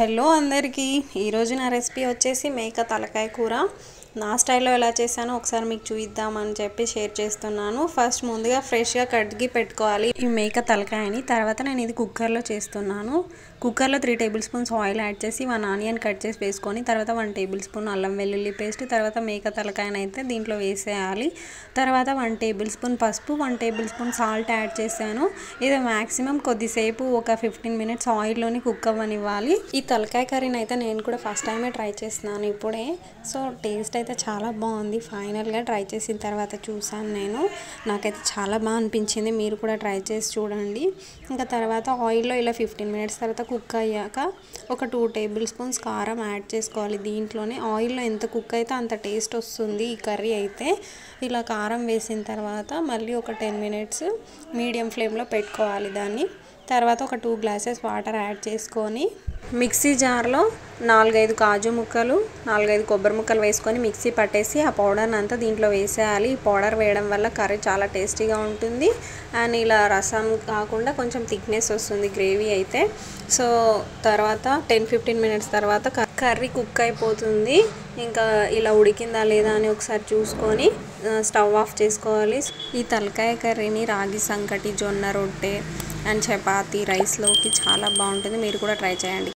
Hello అందరికీ ఈరోజు నా రెసిపీ వచ్చేసి మేక తలకాయ కూర. నా స్టైల్లో ఎలా చేశానో ఒకసారి మీకు చూపిద్దామని చెప్పి షేర్ చేస్తున్నాను. ఫస్ట్ ముందుగా ఫ్రెష్గా కడిగి పెట్టుకోవాలి ఈ మేక తలకాయని. తర్వాత నేను ఇది కుక్కర్లో చేస్తున్నాను. కుక్కర్లో 3 టేబుల్ స్పూన్స్ ఆయిల్ యాడ్ చేసి 1 ఆనియన్ కట్ చేసి వేసుకొని, తర్వాత 1 టేబుల్ స్పూన్ అల్లం వెల్లుల్లి పేస్ట్, తర్వాత మేక తలకాయని అయితే దీంట్లో వేసేయాలి. తర్వాత 1 టేబుల్ స్పూన్ పసుపు, 1 టేబుల్ స్పూన్ సాల్ట్ యాడ్ చేశాను. ఇది మ్యాక్సిమం కొద్దిసేపు ఒక 15 మినిట్స్ ఆయిల్లోని కుక్ అవ్వనివ్వాలి. ఈ తలకాయ కర్రీని అయితే నేను కూడా ఫస్ట్ టైమే ట్రై చేస్తున్నాను ఇప్పుడే. సో టేస్ట్ అయితే చాలా బాగుంది. ఫైనల్గా ట్రై చేసిన తర్వాత చూసాను నేను, నాకైతే చాలా బాగా అనిపించింది. మీరు కూడా ట్రై చేసి చూడండి. ఇంకా తర్వాత ఆయిల్లో ఇలా 15 మినిట్స్ తర్వాత కుక్ అయ్యాక ఒక 2 టేబుల్ స్పూన్స్ కారం యాడ్ చేసుకోవాలి. దీంట్లోనే ఆయిల్లో ఎంత కుక్ అయితే అంత టేస్ట్ వస్తుంది ఈ కర్రీ అయితే. ఇలా కారం వేసిన తర్వాత మళ్ళీ ఒక 10 మినిట్స్ మీడియం ఫ్లేమ్లో పెట్టుకోవాలి దాన్ని. తర్వాత ఒక 2 గ్లాసెస్ వాటర్ యాడ్ చేసుకొని మిక్సీ జార్లో 4-5 కాజు ముక్కలు, 4-5 కొబ్బరి ముక్కలు వేసుకొని మిక్సీ పట్టేసి ఆ పౌడర్ని అంతా దీంట్లో వేసేయాలి. ఈ పౌడర్ వేయడం వల్ల కర్రీ చాలా టేస్టీగా ఉంటుంది. అండ్ ఇలా రసం కాకుండా కొంచెం థిక్నెస్ వస్తుంది గ్రేవీ అయితే. సో తర్వాత 10-15 మినిట్స్ తర్వాత కర్రీ కుక్ అయిపోతుంది. ఇంకా ఇలా ఉడికిందా లేదా అని ఒకసారి చూసుకొని స్టవ్ ఆఫ్ చేసుకోవాలి. ఈ తలకాయ కర్రీని రాగి సంకటి, జొన్న రొట్టె అండ్ చపాతీ, రైస్లోకి చాలా బాగుంటుంది. మీరు కూడా ట్రై చేయండి.